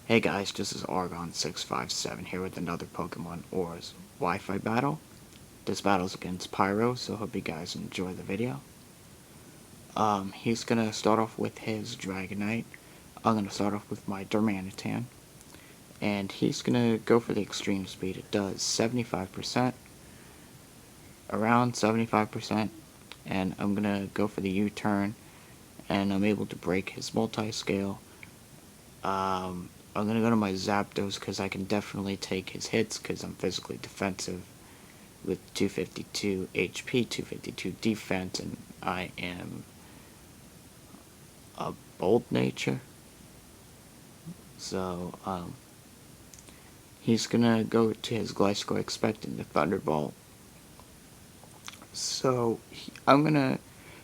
Hey guys, this is Argon657 here with another Pokemon ORAS Wi-Fi battle. This battle is against Pyro, so hope you guys enjoy the video. He's gonna start off with his Dragonite. I'm gonna start off with my Darmanitan. And he's gonna go for the extreme speed. It does 75%, around 75%. And I'm gonna go for the U-turn, and I'm able to break his multi-scale. I'm going to go to my Zapdos because I can definitely take his hits because I'm physically defensive with 252 HP, 252 defense, and I am a bold nature. So, he's going to go to his Gliscor expecting the Thunderbolt. So, I'm going to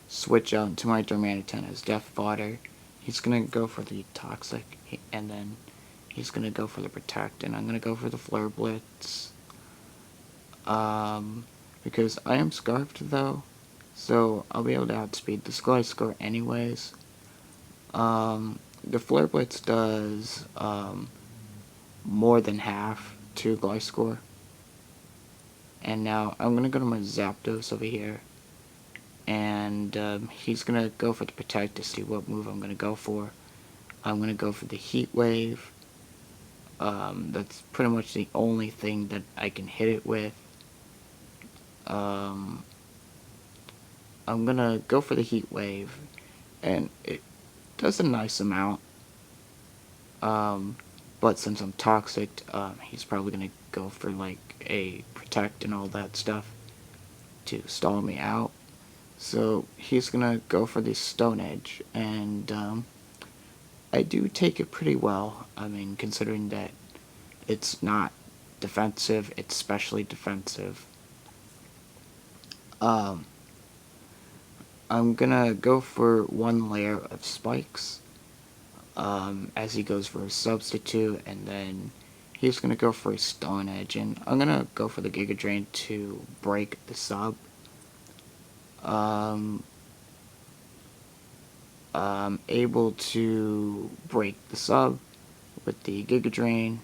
switch out to my Darmanitan as Death Fodder. He's going to go for the Toxic, and then he's going to go for the Protect, and I'm going to go for the Flare Blitz. Because I am Scarfed, though, so I'll be able to outspeed the Gliscor anyways. The Flare Blitz does, more than half to Gliscor. And now I'm going to go to my Zapdos over here. And he's going to go for the Protect to see what move I'm going to go for. I'm going to go for the Heat Wave. That's pretty much the only thing that I can hit it with. I'm going to go for the Heat Wave. And it does a nice amount. But since I'm Toxic, he's probably going to go for like a Protect and all that stuff to stall me out. So he's going to go for the Stone Edge, and I do take it pretty well. I mean, considering that it's not defensive, it's specially defensive. I'm going to go for one layer of spikes as he goes for a substitute, and then he's going to go for a Stone Edge, and I'm going to go for the Giga Drain to break the sub. I'm able to break the sub with the Giga Drain.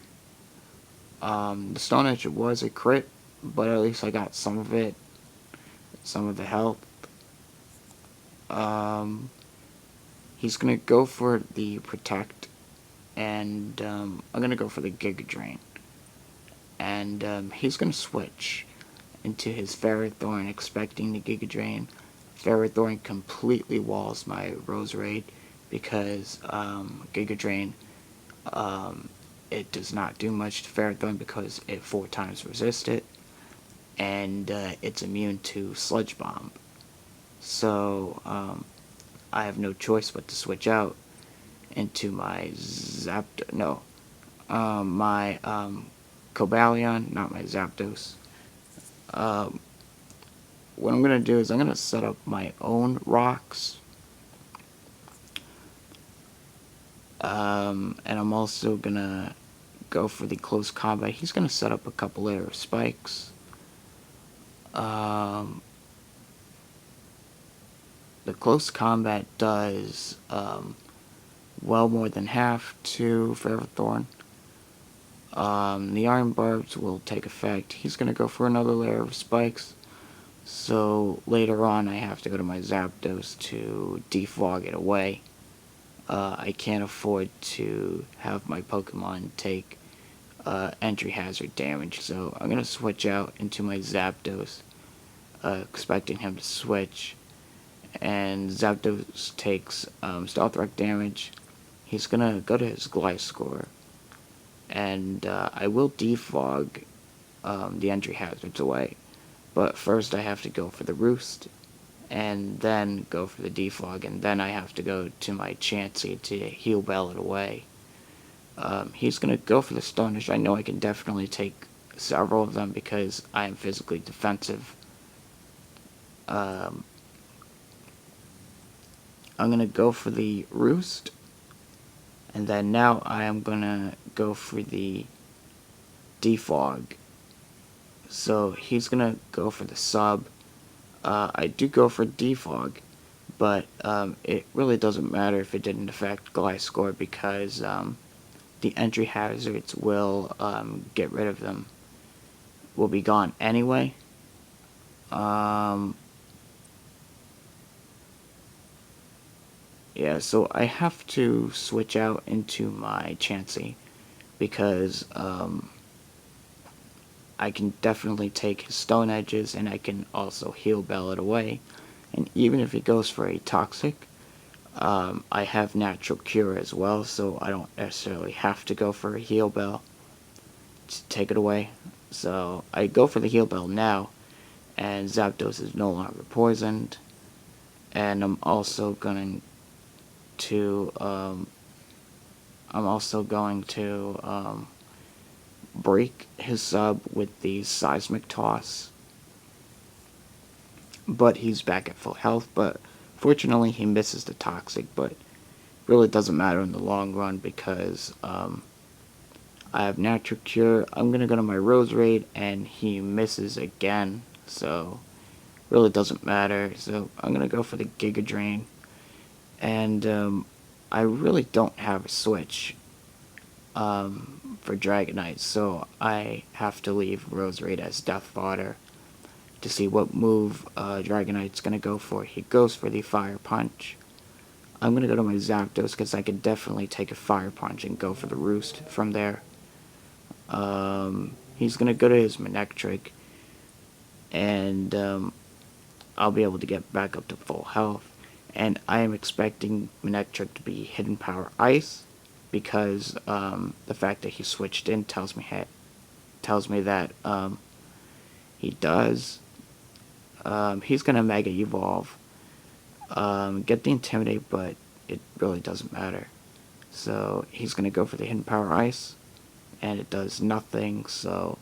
The Stone Edge was a crit, but at least I got some of it, some of the health. He's gonna go for the Protect, and I'm gonna go for the Giga Drain. And he's gonna switch into his Ferrothorn, expecting the Giga Drain. Ferrothorn completely walls my Roserade because Giga Drain, it does not do much to Ferrothorn because it 4 times resists it, and it's immune to Sludge Bomb. So I have no choice but to switch out into my my Cobalion, not my Zapdos. What I'm going to do is I'm going to set up my own rocks. And I'm also going to go for the close combat. He's going to set up a couple layer of spikes. The close combat does well more than half to Ferrothorn. The Iron Barbs will take effect. He's going to go for another layer of spikes. So later on I have to go to my Zapdos to defog it away. I can't afford to have my Pokemon take entry hazard damage, so I'm going to switch out into my Zapdos, expecting him to switch. And Zapdos takes Stealth Rock damage. He's going to go to his Gliscor, and I will defog the entry hazards away. But first I have to go for the Roost, and then go for the Defog, and then I have to go to my Chansey to Heal Bell it away. He's going to go for the Stone Edge. I know I can definitely take several of them because I am physically defensive. I'm going to go for the Roost, and then now I am going to go for the Defog. So he's going to go for the sub. I do go for Defog, but it really doesn't matter if it didn't affect Gliscor because the entry hazards will get rid of them. Will be gone anyway. Yeah, so I have to switch out into my Chansey because I can definitely take his Stone Edges, and I can also Heal Bell it away. And even if he goes for a Toxic, I have Natural Cure as well, so I don't necessarily have to go for a Heal Bell to take it away. So I go for the Heal Bell now, and Zapdos is no longer poisoned. And I'm also going to break his sub with the Seismic Toss. But he's back at full health, but fortunately he misses the Toxic, but really doesn't matter in the long run because I have Natural Cure. I'm going to go to my Roserade, and he misses again, so really doesn't matter. So I'm going to go for the Giga Drain, and I really don't have a switch for Dragonite, so I have to leave Roserade as Death Fodder to see what move Dragonite's going to go for. He goes for the Fire Punch. I'm going to go to my Zapdos because I could definitely take a Fire Punch and go for the Roost from there. He's going to go to his Manectric, and I'll be able to get back up to full health. And I am expecting Manectric to be Hidden Power Ice, because the fact that he switched in tells me that he does. He's gonna Mega Evolve, get the Intimidate, but it really doesn't matter. So he's gonna go for the Hidden Power Ice, and it does nothing. So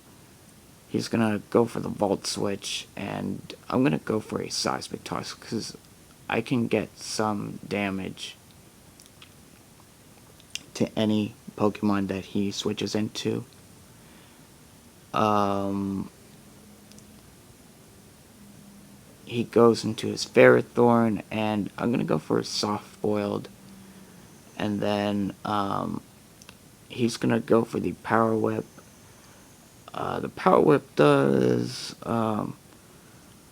he's gonna go for the Volt Switch, and I'm gonna go for a Seismic Toss because I can get some damage to any Pokemon that he switches into. He goes into his Ferrothorn, and I'm going to go for a Soft Boiled. And then he's going to go for the Power Whip. The Power Whip does a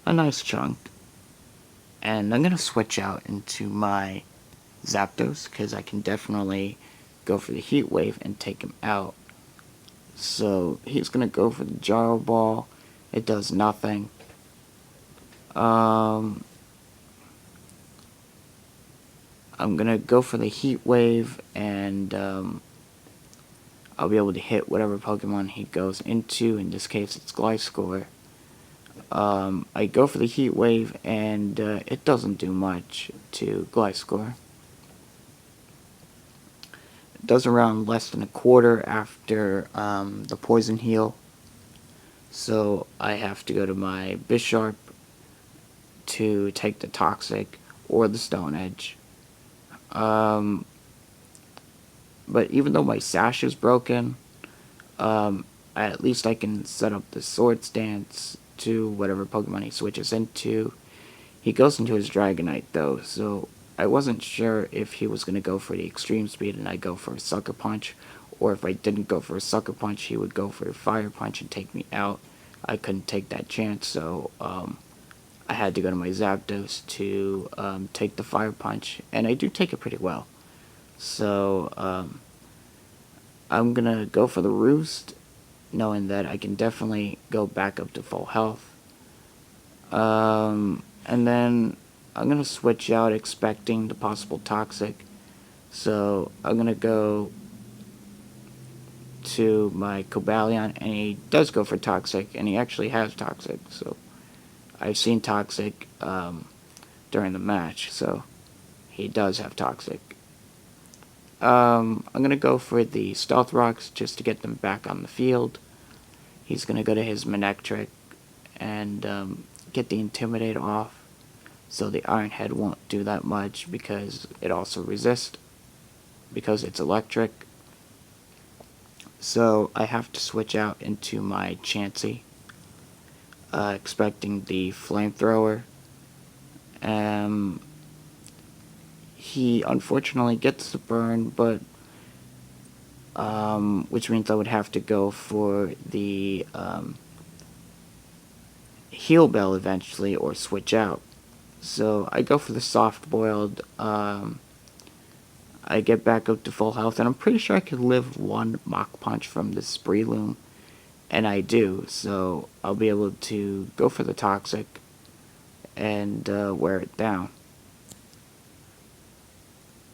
nice chunk. And I'm going to switch out into my Zapdos because I can definitely go for the Heat Wave and take him out. So he's going to go for the Gyro Ball. It does nothing. I'm going to go for the Heat Wave, and I'll be able to hit whatever Pokemon he goes into. In this case, it's Gliscor. I go for the Heat Wave, and it doesn't do much to Gliscor. It does around less than a quarter after the Poison Heal. So I have to go to my Bisharp to take the Toxic or the Stone Edge. But even though my Sash is broken, at least I can set up the Swords Dance to whatever Pokemon he switches into. He goes into his Dragonite though, so I wasn't sure if he was going to go for the Extreme Speed and I go for a Sucker Punch, or if I didn't go for a Sucker Punch, he would go for a Fire Punch and take me out. I couldn't take that chance, so I had to go to my Zapdos to take the Fire Punch, and I do take it pretty well. So I'm gonna go for the Roost, knowing that I can definitely go back up to full health. And then I'm gonna switch out expecting the possible Toxic. So I'm gonna go to my Cobalion, and he does go for Toxic, and he actually has Toxic. So I've seen Toxic during the match, so he does have Toxic. I'm going to go for the Stealth Rocks just to get them back on the field. He's going to go to his Manectric and get the Intimidate off, so the Iron Head won't do that much because it also resists, because it's electric. So I have to switch out into my Chansey, expecting the Flamethrower. He unfortunately gets the burn, but which means I would have to go for the heal bell eventually or switch out. So I go for the soft boiled. I get back up to full health, and I'm pretty sure I could live one Mach Punch from the Spree Loom, and I do, so I'll be able to go for the Toxic and wear it down.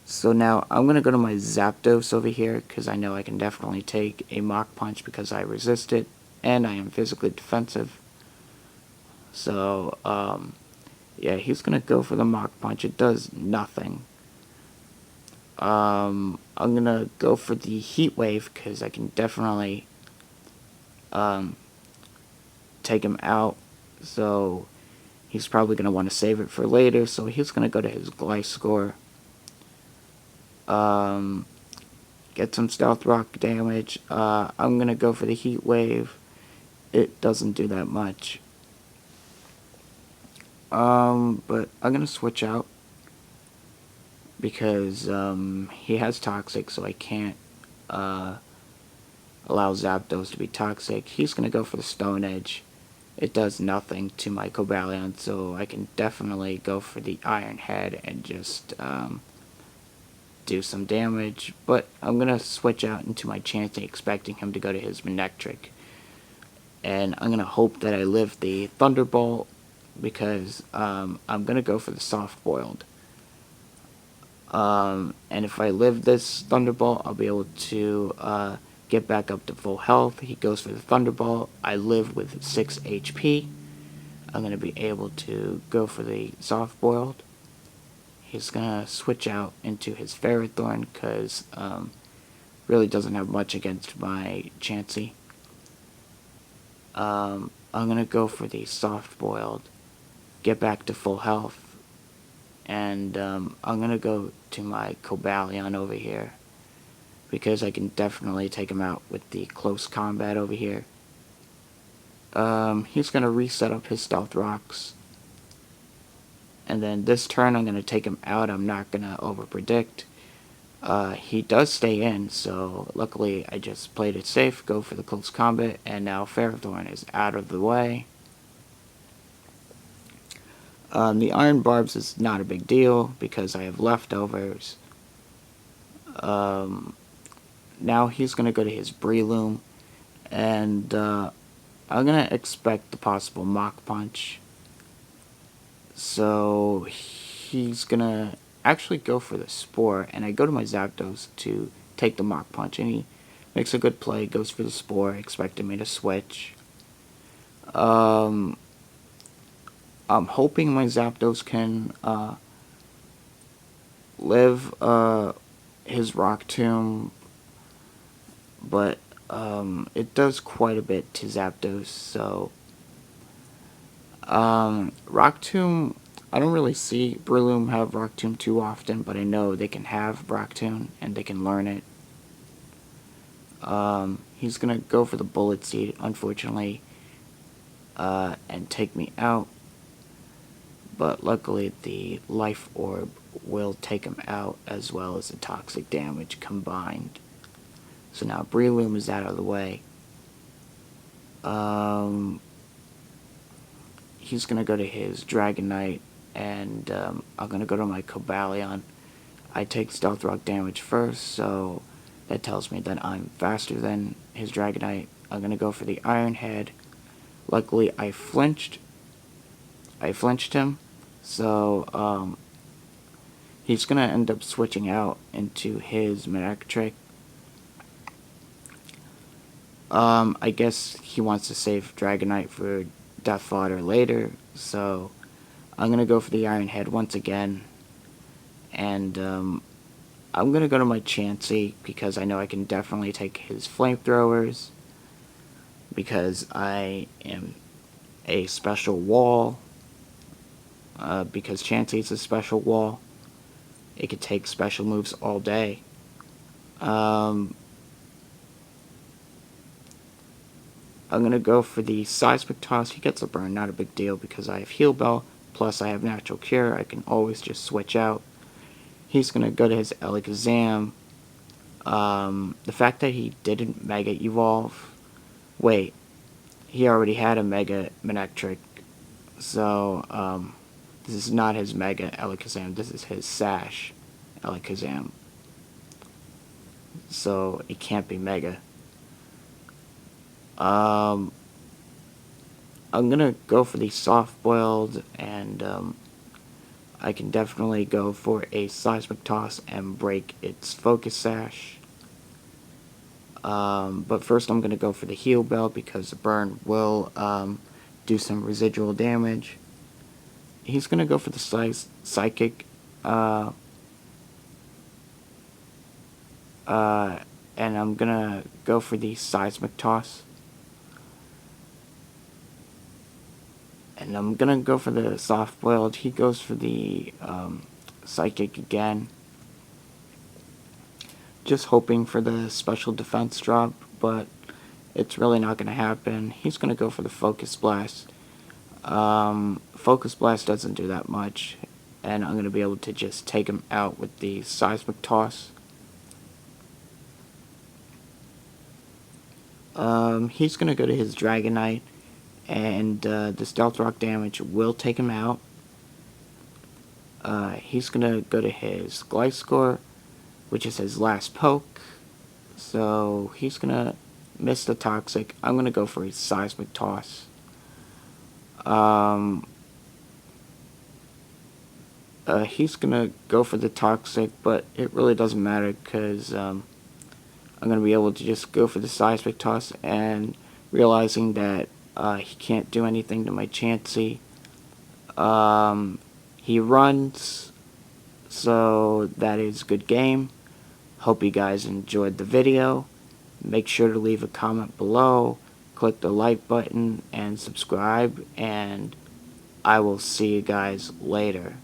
So now I'm going to go to my Zapdos over here, because I know I can definitely take a Mach Punch because I resist it, and I am physically defensive. So, yeah, he's going to go for the Mach Punch. It does nothing. I'm going to go for the Heat Wave, because I can definitely take him out. So, he's probably going to want to save it for later, so he's going to go to his Gliscor. Get some Stealth Rock damage. I'm going to go for the Heat Wave. It doesn't do that much. But I'm going to switch out because he has Toxic, so I can't allow Zapdos to be Toxic. He's going to go for the Stone Edge. It does nothing to my Cobalion, so I can definitely go for the Iron Head and just do some damage. But I'm going to switch out into my Chansey, expecting him to go to his Manectric. And I'm going to hope that I live the Thunderbolt, because I'm going to go for the Soft Boiled. And if I live this Thunderbolt, I'll be able to get back up to full health. He goes for the Thunderbolt. I live with 6 HP. I'm going to be able to go for the Soft Boiled. He's going to switch out into his Ferrothorn because really doesn't have much against my Chansey. I'm going to go for the Soft Boiled, get back to full health, and I'm going to go to my Cobalion over here because I can definitely take him out with the close combat over here. He's going to reset up his Stealth Rocks, and then this turn I'm going to take him out. I'm not going to overpredict. He does stay in, so luckily I just played it safe, go for the close combat, and now Ferrothorn is out of the way. The Iron Barbs is not a big deal because I have leftovers. Now he's going to go to his Breloom, and I'm going to expect the possible Mach Punch. So he's going to actually go for the Spore, and I go to my Zapdos to take the Mach Punch, and he makes a good play, goes for the Spore, expecting me to switch. I'm hoping my Zapdos can live his Rock Tomb, but it does quite a bit to Zapdos, so Rock Tomb, I don't really see Breloom have Rock Tomb too often, but I know they can have Rock Tomb and they can learn it. He's gonna go for the Bullet Seed, unfortunately, and take me out. But luckily the Life Orb will take him out, as well as the Toxic damage combined. So now Breloom is out of the way. He's going to go to his Dragonite, and I'm going to go to my Cobalion. I take Stealth Rock damage first, so that tells me that I'm faster than his Dragonite. I'm going to go for the Iron Head. Luckily, I flinched him, so he's going to end up switching out into his Manectric. I guess he wants to save Dragonite for Death Fodder later, so I'm going to go for the Iron Head once again, and I'm going to go to my Chansey because I know I can definitely take his Flamethrowers, because I am a special wall, because Chansey is a special wall. It could take special moves all day. I'm going to go for the Seismic Toss. He gets a burn, not a big deal, because I have Heal Bell, plus I have Natural Cure. I can always just switch out. He's going to go to his Alakazam. The fact that he didn't Mega Evolve... Wait, he already had a Mega Manectric. So, this is not his Mega Alakazam, this is his Sash Alakazam. So, it can't be Mega. I'm gonna go for the soft boiled, and I can definitely go for a Seismic Toss and break its Focus Sash. But first I'm gonna go for the Heal Bell because the burn will do some residual damage. He's gonna go for the Psychic, and I'm gonna go for the Seismic Toss. And I'm gonna go for the soft boiled. He goes for the Psychic again. Just hoping for the special defense drop, but it's really not gonna happen. He's gonna go for the Focus Blast. Focus Blast doesn't do that much, and I'm gonna be able to just take him out with the Seismic Toss. He's gonna go to his Dragonite, and the Stealth Rock damage will take him out. He's gonna go to his Gliscor, which is his last poke. So he's gonna miss the Toxic. I'm gonna go for a Seismic Toss. He's gonna go for the Toxic, but it really doesn't matter because I'm gonna be able to just go for the Seismic Toss, and realizing that he can't do anything to my Chansey. He runs, so that is good game. Hope you guys enjoyed the video. Make sure to leave a comment below, click the like button, and subscribe, and I will see you guys later.